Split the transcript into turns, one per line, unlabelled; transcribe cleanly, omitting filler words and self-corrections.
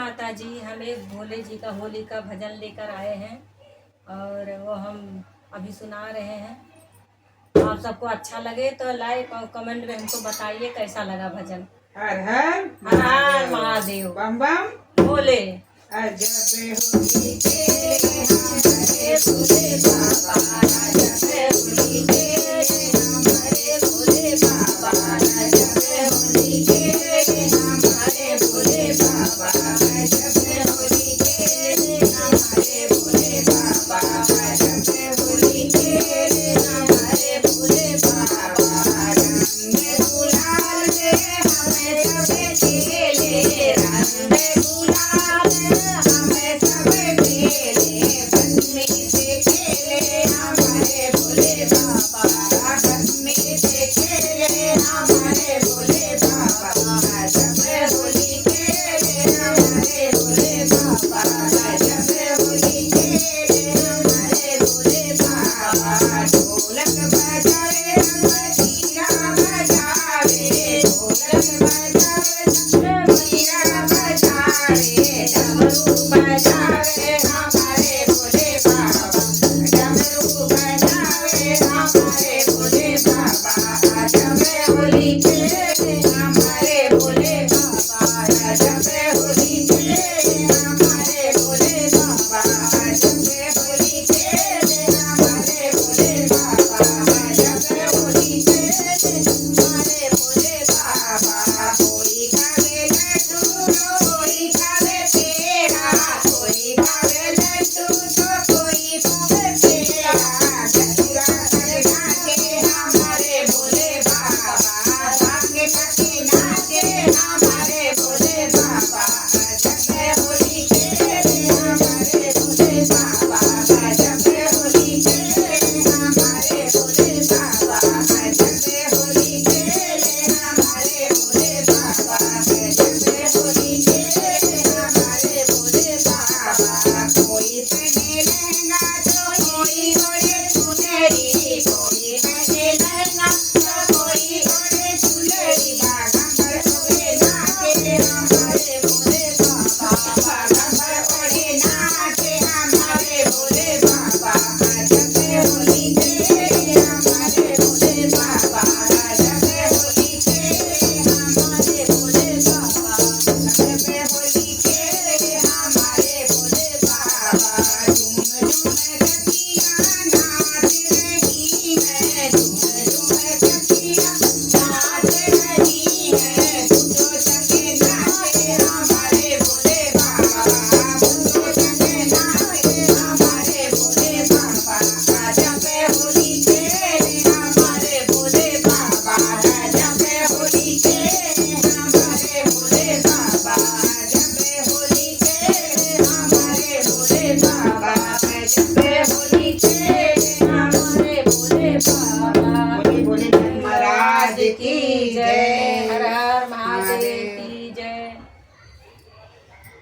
माता जी। हम एक भोले जी का होली का भजन लेकर आए हैं और वो हम अभी सुना रहे हैं। आप सबको अच्छा लगे तो लाइक और कमेंट में हमको बताइए कैसा लगा भजन।
हर हर
हर हर महादेव,
बम बम
भोले।
अजब होली के
हमारे भोले बाबा, अजब होली के हमारे भोले बाबा, अजब होली के हमारे भोले बाबा, अजब होली के हमारे भोले बाबा, अजब होली के हमारे भोले बाबा। रंग गुलाल से हमें सब खेले, रंग गुलाल हमें सब खेले, बन्नी से खेले हमारे भोले बाबा, बन्नी से खेले हमारे भोले बाबा, अजब होली खेले हमारे भोले बाबा, अजब होली खेले हमारे भोले बाबा। ढोलक बजावे मजीरा बजावे, ढोलक बजावे मजीरा बजावे, डमरू बजावे हमारे भोले बाबा, डमरू बजावे हमारे भोले बाबा, अजब होली खेले हमारे भोले बाबा, अजब होली खेले हमारे भोले बाबा, अजब होली खेले हमारे भोले बाबा, अजब होली खेले हमारे भोले बाबा। कोई खावे लड्डू, कोई खावे पेड़ा, कोई खावे लड्डू तो कोई खावे पेड़ा, गजरा करगा के हमारे भोले बाबा, भांगे करके नाचे हमारे भोले बाबा, अजब होली खेले हमारे भोले बाबा, अजब होली खेले हमारे भोले बाबा, अजब होली खेले हमारे भोले बाबा, अजब होली खेले हमारे भोले बाबा। कोई पहने लहंगा तो कोई ओढ़े चुनरी, कोई पहने लहंगा तो कोई ओढ़े चुनरी, बागंबर ओढ़े नाचे हमारे भोले बाबा, बागंबर ओढ़े नाचे हमारे भोले बाबा, अजब होली खेले हमारे भोले बाबा, अजब होली खेले हमारे भोले बाबा, अजब होली खेले हमारे भोले बाबा। झूम झूम कचिया नाच रही है, झूम झूम कचिया नाच रही है, फूटो चके नाचे हमारे भोले बाबा, फूटो चके नाचे हमारे भोले बाबा, अजब होली खेले हमारे भोले बाबा, अजब होली खेले हमारे भोले बाबा, अजब होली खेले हमारे भोले बाबा, अजब होली खेले हमारे भोले बाबा।
बोले भोले महाराज की जय।